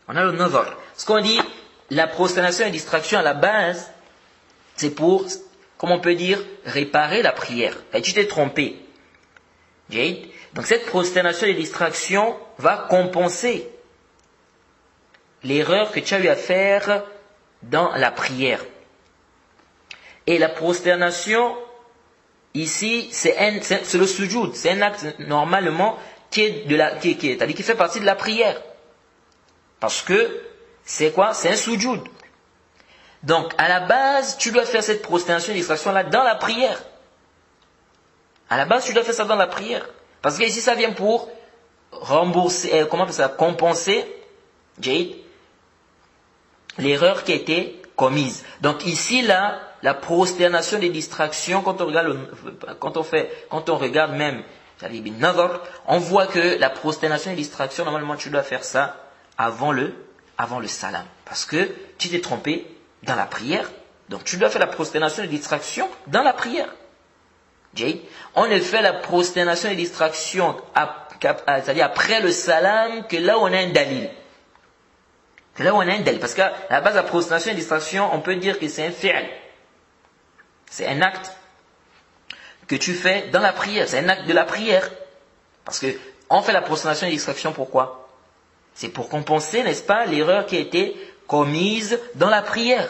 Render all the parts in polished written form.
On a le nazar. Ce qu'on dit, la prosternation et distraction à la base, c'est pour, comment on peut dire, réparer la prière. Et tu t'es trompé. Jade. Donc cette prosternation et distraction va compenser l'erreur que tu as eu à faire dans la prière. Et la prosternation, ici, c'est le sujoud. C'est un acte normalement c'est-à-dire qui fait partie de la prière. Parce que, c'est quoi? C'est un sujoud. Donc, à la base, tu dois faire cette prosternation et distraction-là dans la prière. À la base, tu dois faire ça dans la prière. Parce que ici, ça vient pour rembourser, compenser, Jade, l'erreur qui a été commise. Donc ici, là, la prosternation des distractions, quand on regarde même, on voit que la prosternation des distractions, normalement, tu dois faire ça avant le salam. Parce que tu t'es trompé dans la prière. Donc tu dois faire la prosternation des distractions dans la prière. Jade. On ne fait la prosternation des distractions c'est-à-dire après le salam que là où on a un dalil. Que là où on a un dalil. Parce qu'à la base, la prosternation et la distraction, on peut dire que c'est un fi'l. C'est un acte que tu fais dans la prière. C'est un acte de la prière. Parce que on fait la prosternation et la distraction pourquoi? C'est pour compenser, n'est-ce pas, l'erreur qui a été commise dans la prière.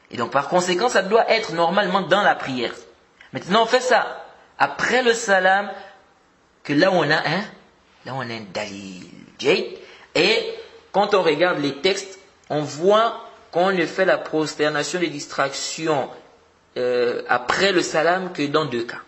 Et donc par conséquent, ça doit être normalement dans la prière. Maintenant, on fait ça après le salam, que là où on a un dalil. Et quand on regarde les textes, on voit qu'on ne fait la prosternation des distractions après le salam que dans deux cas.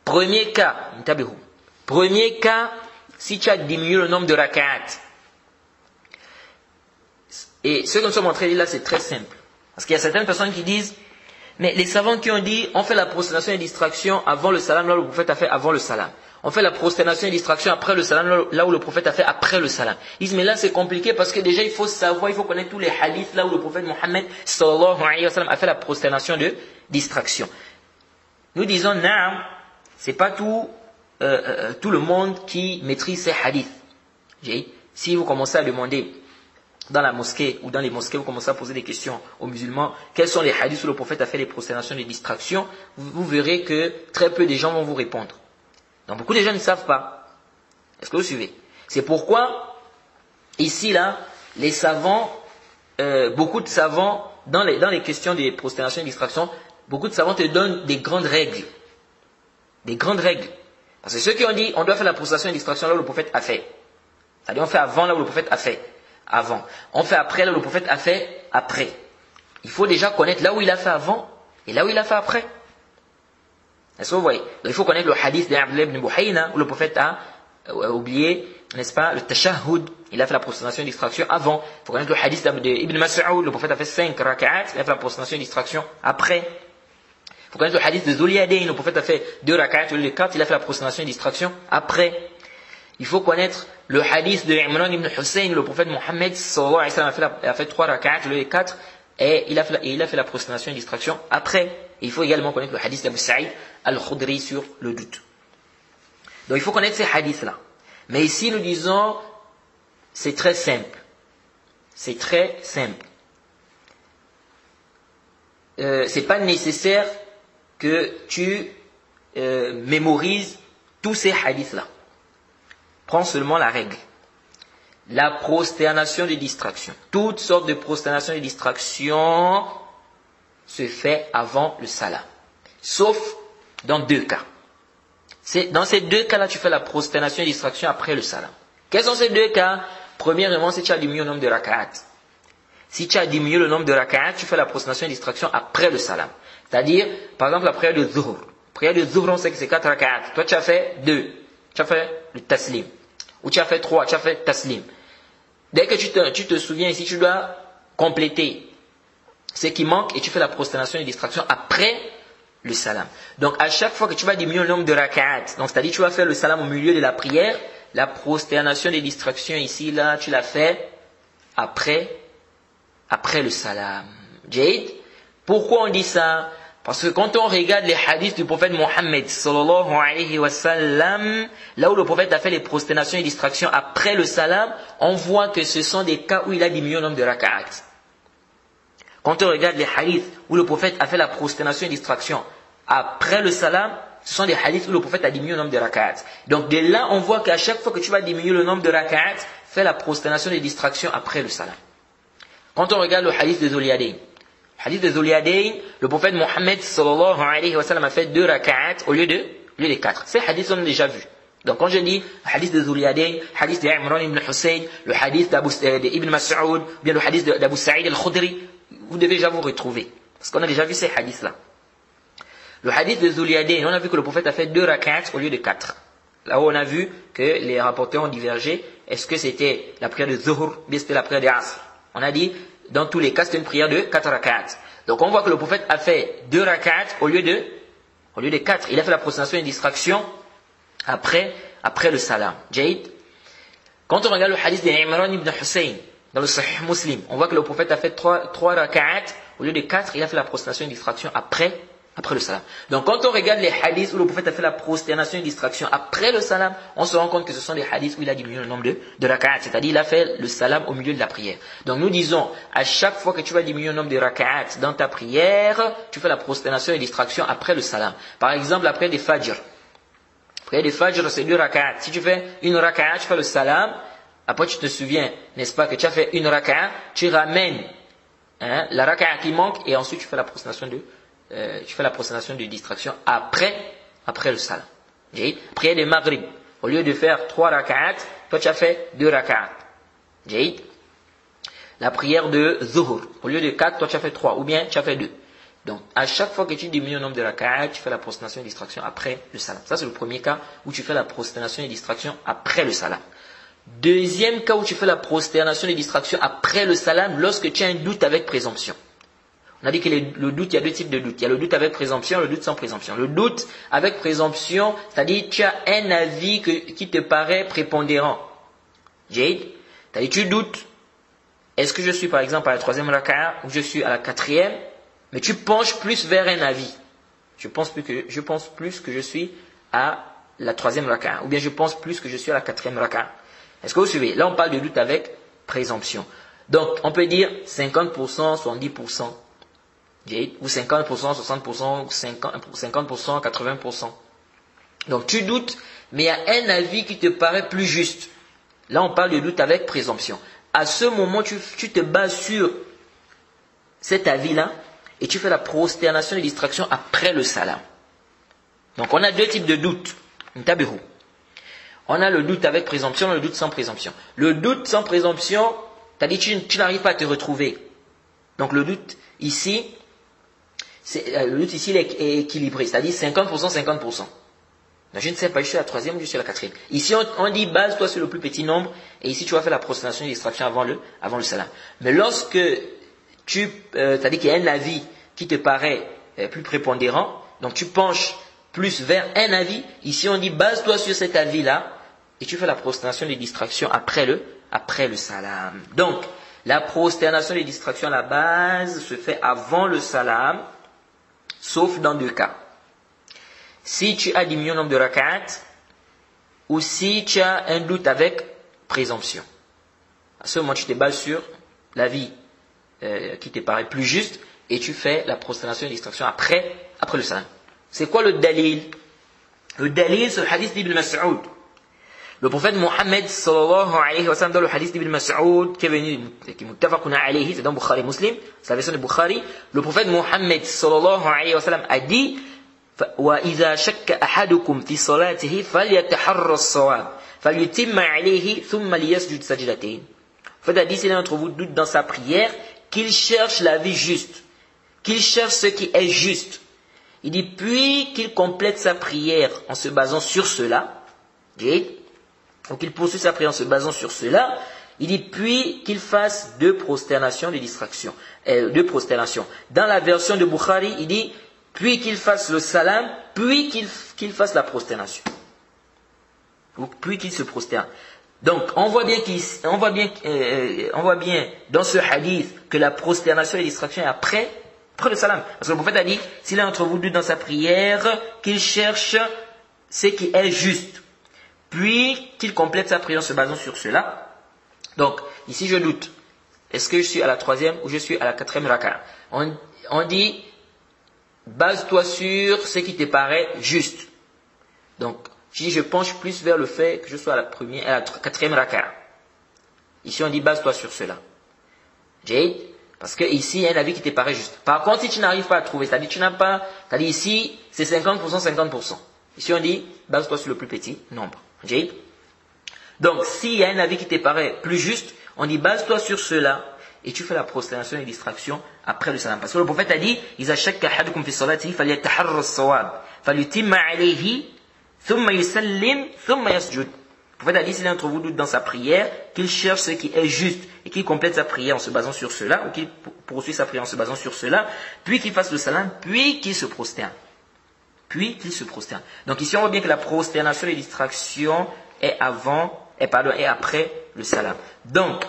Premier cas, si tu as diminué le nombre de rak'at. Et ce que nous sommes en train de dire là, c'est très simple. Parce qu'il y a certaines personnes qui disent, mais les savants qui ont dit, on fait la prosternation et distraction avant le salam, là où le prophète a fait avant le salam. On fait la prosternation et distraction après le salam, là où le prophète a fait après le salam. Ils disent, mais là c'est compliqué parce que déjà il faut savoir, il faut connaître tous les hadiths là où le prophète Mohammed sallallahu alayhi wa sallam a fait la prosternation de distraction. Nous disons, naam, c'est pas tout le monde qui maîtrise ces hadiths. Si vous commencez à demander dans la mosquée ou dans les mosquées, vous commencez à poser des questions aux musulmans, quels sont les hadiths où le prophète a fait les prosternations et les distractions, vous verrez que très peu de gens vont vous répondre. Donc beaucoup de gens ne savent pas. Est-ce que vous suivez? C'est pourquoi, ici, là, les savants, beaucoup de savants, dans les questions des prosternations et des distractions, beaucoup de savants te donnent des grandes règles. Des grandes règles. Parce que ceux qui ont dit, on doit faire la prosternation et la distraction là où le prophète a fait. C'est-à-dire, on fait avant là où le prophète a fait. Avant. On fait après là où le prophète a fait après. Il faut déjà connaître là où il a fait avant et là où il a fait après. Est-ce que vous voyez? Donc, il faut connaître le hadith d'Abdullah ibn Buhayna où le prophète a oublié, n'est-ce pas, le tashahhud. Il a fait la prosternation et la distraction avant. Il faut connaître le hadith d'Ibn Mas'ud, le prophète a fait 5 rak'at, il a fait la prosternation et la distraction après. Il faut connaître le hadith de Zul Yadayn, le prophète a fait 2 rak'at, au lieu de 4, il a fait la prosternation et la distraction après. Il faut connaître le hadith de Imran ibn Hussein, le prophète Mohammed sallallahu alayhi wa sallam a fait 3 rak'at, au lieu de 4, et il a fait la prosternation et la distraction après. Et il faut également connaître le hadith d'Abu Sa'id al-Khudri sur le doute. Donc il faut connaître ces hadiths-là. Mais ici nous disons, c'est très simple. C'est très simple. C'est pas nécessaire que tu mémorises tous ces hadiths-là. Prends seulement la règle. La prosternation des distractions. Toutes sortes de prosternations et distractions se fait avant le salam. Sauf dans 2 cas. Dans ces 2 cas-là, tu fais la prosternation et distraction après le salam. Quels sont ces 2 cas? Premièrement, si tu as diminué le nombre de rak'at. Si tu as diminué le nombre de rak'at, tu fais la prosternation et distraction après le salam. C'est-à-dire, par exemple, la prière de Zuhr. La prière de Zuhr, on sait que c'est 4 rak'at. Toi, tu as fait 2. Tu as fait le taslim. Ou tu as fait 3, tu as fait taslim. Dès que tu te souviens ici, tu dois compléter ce qui manque et tu fais la prosternation et distraction après le salam. Donc à chaque fois que tu vas diminuer le nombre de rak'at, donc c'est-à-dire tu vas faire le salam au milieu de la prière, la prosternation des distractions ici, là, tu la fais après le salam. Jade, pourquoi on dit ça? Parce que quand on regarde les hadiths du prophète Mohammed sallallahu alayhi wa sallam, là où le prophète a fait les prosternations et distractions après le salam, on voit que ce sont des cas où il a diminué le nombre de raka'at. Quand on regarde les hadiths où le prophète a fait la prosternation et distraction après le salam, ce sont des hadiths où le prophète a diminué le nombre de raka'at. Donc de là, on voit qu'à chaque fois que tu vas diminuer le nombre de raka'at, fais la prosternation et distraction après le salam. Quand on regarde le hadith de Zuliyadayn, le prophète Mohammed sallallahu alayhi wa sallam a fait 2 raka'at au lieu de 4. Ces hadiths on a déjà vus. Donc quand je dis le hadith de Zuliyadayn, le hadith d'Imran ibn Hussein, le hadith d'Ibn Mas'ud, bien le hadith d'Abu Sa'id al-Khudri, vous devez déjà vous retrouver. Parce qu'on a déjà vu ces hadiths-là. Le hadith de Zuliyadayn, on a vu que le prophète a fait 2 raka'at au lieu de 4. Là où on a vu que les rapporteurs ont divergé. Est-ce que c'était la prière de Zuhur ou bien c'était la prière de Asr? On a dit, dans tous les cas, c'était une prière de 4 raka'at. Donc on voit que le prophète a fait 2 raka'at au lieu de 4. Il a fait la prosternation et distraction après le salam. Jaïd. Quand on regarde le hadith d'Imran ibn Hussein, dans le Sahih Muslim, on voit que le prophète a fait 3 raka'at au lieu de 4. Il a fait la prosternation et distraction après le salam. Donc quand on regarde les hadiths où le prophète a fait la prosternation et distraction après le salam, on se rend compte que ce sont des hadiths où il a diminué le nombre de raka'at, c'est-à-dire il a fait le salam au milieu de la prière. Donc nous disons, à chaque fois que tu vas diminuer le nombre de raka'at dans ta prière, tu fais la prosternation et distraction après le salam. Par exemple, la prière des Fajr. La prière des Fajr, c'est 2 raka'at. Si tu fais une raka'at, tu fais le salam, après tu te souviens, n'est-ce pas, que tu as fait une raka'at, tu ramènes la raka'at qui manque et ensuite tu fais la prosternation de distraction après le salam. Prière de Maghrib. Au lieu de faire 3 raka'at, toi tu as fait 2 raka'at. La prière de Zuhur. Au lieu de 4, toi tu as fait 3. Ou bien tu as fait 2. Donc, à chaque fois que tu diminues le nombre de raka'at, tu fais la prosternation et distraction après le salam. Ça, c'est le premier cas où tu fais la prosternation et distraction après le salam. Deuxième cas où tu fais la prosternation et distraction après le salam, lorsque tu as un doute avec présomption. On a dit que le doute, il y a 2 types de doute. Il y a le doute avec présomption et le doute sans présomption. Le doute avec présomption, c'est-à-dire tu as un avis qui te paraît prépondérant. Jade, c'est-à-dire tu doutes, est-ce que je suis par exemple à la 3e raka'a ou je suis à la 4e, mais tu penches plus vers un avis. Je pense plus que je suis à la 3e raka'a, ou bien je pense plus que je suis à la 4e raka'a. Est-ce que vous suivez? Là on parle de doute avec présomption. Donc on peut dire 50%, 70%. Ou 50%, 60%, ou 50%, 80%. Donc tu doutes, mais il y a un avis qui te paraît plus juste. Là on parle de doute avec présomption. À ce moment, tu te bases sur cet avis-là et tu fais la prosternation et distraction après le salam. Donc on a 2 types de doutes. On a le doute avec présomption et le doute sans présomption. Le doute sans présomption, c'est-à-dire tu n'arrives pas à te retrouver. Donc le doute ici, il est équilibré, c'est-à-dire 50%, 50%. Donc, je ne sais pas, je suis à la 3e ou je suis à la 4e. Ici, on dit base-toi sur le plus petit nombre, et ici, tu vas faire la prosternation et distraction avant le salam. Mais lorsque c'est-à-dire qu'il y a un avis qui te paraît plus prépondérant, donc tu penches plus vers un avis, ici, on dit base-toi sur cet avis-là, et tu fais la prosternation et distraction après le salam. Donc, la prosternation et distraction à la base se fait avant le salam, sauf dans 2 cas. Si tu as diminué le nombre de raka'at, ou si tu as un doute avec présomption. À ce moment, tu te bases sur l'avis qui te paraît plus juste, et tu fais la prosternation et distraction après le salam. C'est quoi le dalil? Le dalil, c'est le hadith d'Ibn Mas'ud. Le prophète Mohammed sallallahu alayhi wa sallam, dans le hadith d'Ibn Mas'ud, qui est venu, qui est muttafaqun alayhi, c'est dans Bukhari Muslim, c'est la version de Bukhari, le prophète Mohammed sallallahu alayhi wa sallam a dit, وَإِذَا شَكَّ أَحَدُكُمْ فِي صَلَاتِهِ فَلْيَتَحَرَّ الصَّوَابَ فَلْيُتِمَّ عَلَيْهِ ثُمَّ لِيَسْجُدْ سَجْدَتَيْنِ. Le prophète a dit, si l'un d'entre vous doute dans sa prière, qu'il cherche la vie juste, qu'il cherche ce qui est juste. Il dit, puis qu'il complète sa prière en se basant sur cela, donc il poursuit sa prière en se basant sur cela. Il dit puis qu'il fasse 2 prosternations de distraction, 2 prosternations. Dans la version de Bukhari, il dit puis qu'il fasse le salam, puis qu'il fasse la prosternation. Ou puis qu'il se prosterne. Donc on voit bien dans ce hadith que la prosternation et la distraction est Après le salam. Parce que le prophète a dit, s'il est entre vous deux dans sa prière, qu'il cherche ce qui est juste. Puis qu'il complète sa prière en se basant sur cela. Donc, ici je doute. Est-ce que je suis à la 3e ou je suis à la 4e raka? On dit, base-toi sur ce qui te paraît juste. Donc, je penche plus vers le fait que je sois à la 4e raka. Ici on dit, base-toi sur cela. Jade, parce que ici il y a un avis qui te paraît juste. Par contre, si tu n'arrives pas à trouver, c'est-à-dire tu n'as pas, c'est-à-dire ici c'est 50%, 50%. Ici on dit, base-toi sur le plus petit nombre. Jade. Donc, s'il y a un avis qui te paraît plus juste, on dit, base-toi sur cela. Et tu fais la prosternation et distraction après le salam. Parce que le prophète a dit, إِذَا شَكَّ أَحَدُكُمْ فِي صَلَاتِهِ فَلْيَتَحَرَّ الصَّوَابَ فَلْيُتِمَّ عَلَيْهِ ثُمَّ يُسَلِّمْ ثُمَّ يَسْجُدْ. Le prophète a dit, s'il est entre vous doute dans sa prière, qu'il cherche ce qui est juste et qu'il complète sa prière en se basant sur cela, ou qu'il poursuit sa prière en se basant sur cela, puis qu'il fasse le salam, puis qu'il se prosterne. Puis qu'il se prosterne. Donc ici on voit bien que la prosternation et distraction est est après le salam. Donc,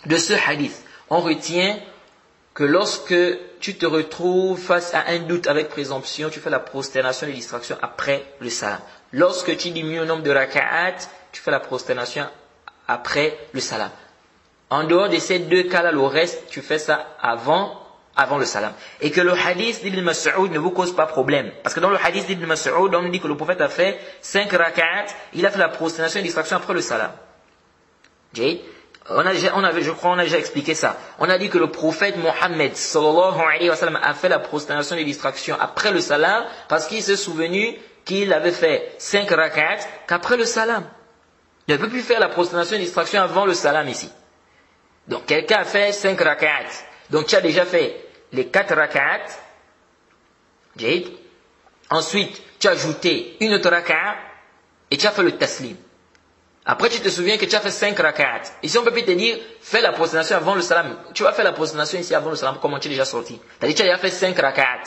de ce hadith, on retient que lorsque tu te retrouves face à un doute avec présomption, tu fais la prosternation et distraction après le salam. Lorsque tu diminues le nombre de raka'at, tu fais la prosternation après le salam. En dehors de ces deux cas-là, le reste, tu fais ça avant le salam. Et que le hadith d'Ibn Mas'ud ne vous cause pas problème. Parce que dans le hadith d'Ibn Mas'ud, on dit que le prophète a fait 5 raka'at, il a fait la prosternation et distraction après le salam. On a déjà expliqué ça. On a dit que le prophète Mohammed sallallahu alayhi wa sallam a fait la prosternation et distraction après le salam parce qu'il s'est souvenu qu'il avait fait 5 rak'at qu'après le salam. Il ne peut plus faire la prosternation et distraction avant le salam ici. Donc quelqu'un a fait 5 rak'at. Donc tu as déjà fait les 4 rak'at. Ensuite, tu as ajouté une autre rak'at et tu as fait le taslim. Après, tu te souviens que tu as fait 5 rak'at. Ici, on peut plus te dire, fais la prosternation avant le salam. Tu vas faire la prosternation ici avant le salam, comment tu es déjà sorti. C'est-à-dire, tu as déjà fait 5 rak'at.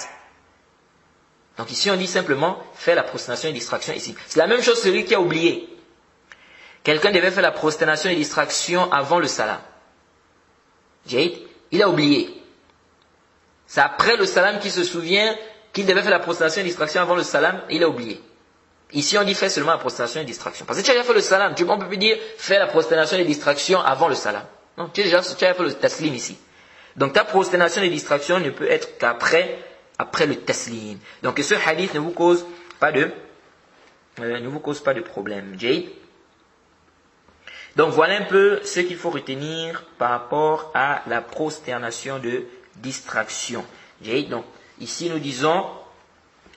Donc ici, on dit simplement, fais la prosternation et distraction ici. C'est la même chose celui qui a oublié. Quelqu'un devait faire la prosternation et distraction avant le salam. Il a oublié. C'est après le salam qu'il se souvient qu'il devait faire la prosternation et distraction avant le salam, et il a oublié. Ici, on dit fais seulement la prosternation et distraction. Parce que tu as déjà fait le salam. On peut plus dire fais la prosternation et distraction avant le salam. Non, tu as déjà fait le taslim ici. Donc ta prosternation et distraction ne peut être qu'après le taslim. Donc ce hadith ne vous cause pas de problème. Jade. Donc voilà un peu ce qu'il faut retenir par rapport à la prosternation de distraction. Jade. Donc ici nous disons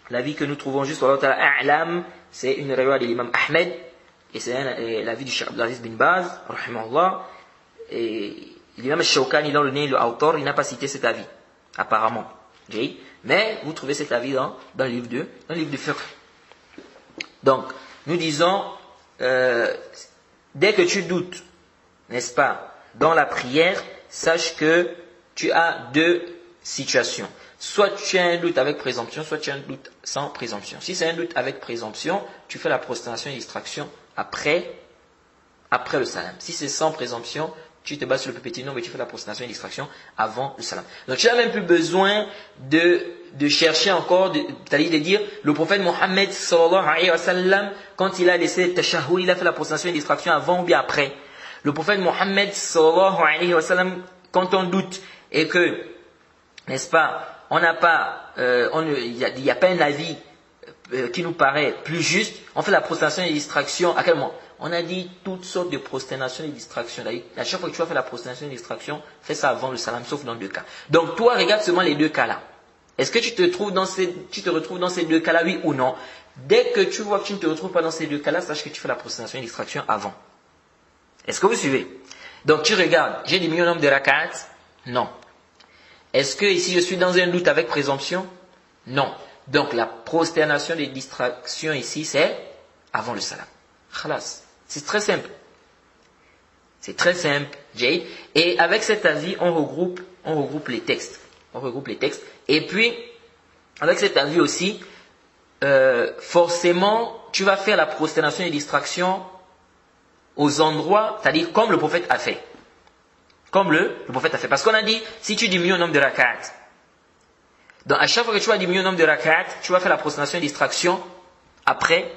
l'avis que nous trouvons juste Allah Ta'ala A'lam, c'est une riwaya de l'imam Ahmed, et c'est l'avis du Cheikh Abdelaziz bin Baz, rahimahullah, et l'imam Shawkani dans le Nail al-Awtar, il n'a pas cité cet avis, apparemment. Mais vous trouvez cet avis dans le livre de fiqh. Donc, nous disons, dès que tu doutes, n'est-ce pas, dans la prière, sache que tu as deux situations. Soit tu as un doute avec présomption, soit tu as un doute sans présomption. Si c'est un doute avec présomption, tu fais la prosternation et distraction après le salam. Si c'est sans présomption, tu te bases sur le plus petit nombre et tu fais la prosternation et distraction avant le salam. Donc tu n'as même plus besoin de chercher encore, c'est-à-dire de dire, le prophète Mohammed sallallahu alayhi wa sallam, quand il a laissé le tashahhud, il a fait la prosternation et distraction avant ou bien après. Le prophète Mohammed sallallahu alayhi wa sallam, quand on doute et que, n'est-ce pas, on n'a pas, il n'y a pas un avis qui nous paraît plus juste, on fait la prosternation et distraction. À quel moment? On a dit toutes sortes de prosternation et distraction. À chaque fois que tu vas faire la prosternation et distraction, fais ça avant le salam, sauf dans 2 cas. Donc toi, regarde seulement les 2 cas-là. Est-ce que tu te retrouves dans ces 2 cas-là, oui ou non? Dès que tu vois que tu ne te retrouves pas dans ces 2 cas-là, sache que tu fais la prosternation et distraction avant. Est-ce que vous suivez? Donc tu regardes, j'ai diminué le nombre de rak'at? Non. Est-ce que ici je suis dans un doute avec présomption? Non. Donc la prosternation des distractions ici, c'est avant le salam. Khalas. C'est très simple. C'est très simple, Jade. Et avec cet avis, on regroupe les textes. On regroupe les textes. Et puis, avec cet avis aussi, forcément, tu vas faire la prosternation et distraction aux endroits, c'est-à-dire comme le prophète a fait. Comme le prophète a fait. Parce qu'on a dit, si tu diminues le nombre de rak'at, Donc à chaque fois que tu vas diminuer le nombre de rak'at, tu vas faire la prosternation et distraction après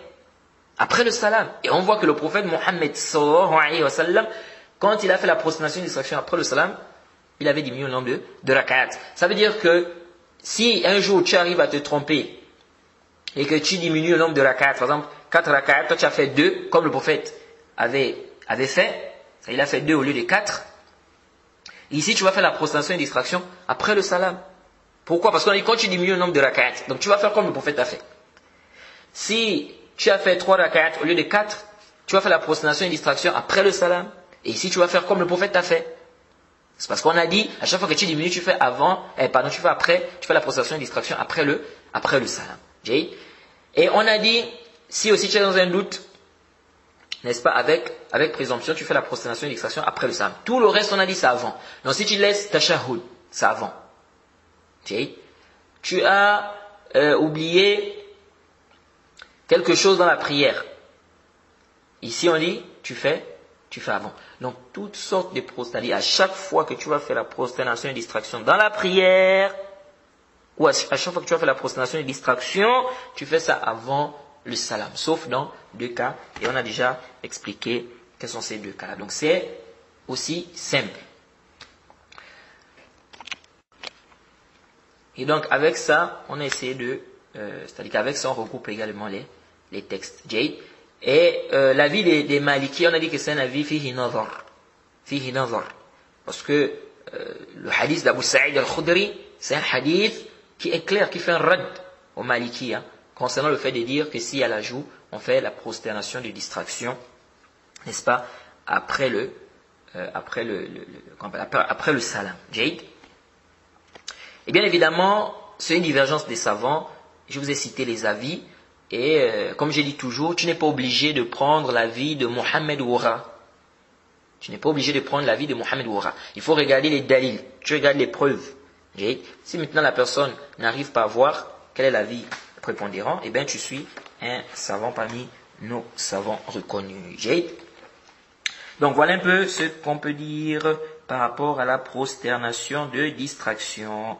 le salam. Et on voit que le prophète Mohammed sallallahu alayhi wa sallam, quand il a fait la prosternation et distraction après le salam, il avait diminué le nombre de rak'at. Ça veut dire que si un jour tu arrives à te tromper et que tu diminues le nombre de rak'at, par exemple 4 rak'at, toi tu as fait 2, comme le prophète avait fait, il a fait 2 au lieu de 4. Ici tu vas faire la prosternation et distraction après le salam. Pourquoi? Parce qu'on dit quand tu diminues le nombre de rak'at, donc tu vas faire comme le prophète a fait. Si tu as fait 3 rak'at au lieu de 4, tu vas faire la prosternation et distraction après le salam. Et ici tu vas faire comme le prophète a fait. C'est parce qu'on a dit, à chaque fois que tu diminues, tu fais tu fais après, tu fais la prosternation et distraction après le salam. Et on a dit, si aussi tu es dans un doute, n'est-ce pas, avec présomption, tu fais la prosternation et distraction après le salam. Tout le reste, on a dit, c'est avant. Donc si tu laisses tashahhud, c'est avant. Tu as oublié quelque chose dans la prière. Ici, on dit, tu fais avant. Donc, toutes sortes de prosternation. À chaque fois que tu vas faire la prosternation et distraction dans la prière, ou à chaque fois que tu vas faire la prosternation et distraction, tu fais ça avant le salam. Sauf dans 2 cas. Et on a déjà expliqué quels sont ces 2 cas-là. Donc, c'est aussi simple. Et donc, avec ça, on a essayé c'est-à-dire qu'avec ça, on regroupe également les textes. Et l'avis des Maliki, on a dit que c'est un avis fihi nazar. Parce que le hadith d'Abu Sa'id al-Khudri, c'est un hadith qui est clair, qui fait un rad aux Maliki, concernant le fait de dire que si à l'ajout, on fait la prosternation de distraction, n'est-ce pas, après le salam. Et bien évidemment, c'est une divergence des savants. Je vous ai cité les avis. Et comme j'ai dit toujours, tu n'es pas obligé de prendre l'avis de Mohammed Oura. Tu n'es pas obligé de prendre l'avis de Mohammed Oura. Il faut regarder les dalils. Tu regardes les preuves. Si maintenant la personne n'arrive pas à voir quel est l'avis prépondérant, eh bien tu suis un savant parmi nos savants reconnus. Donc voilà un peu ce qu'on peut dire par rapport à la prosternation de distraction.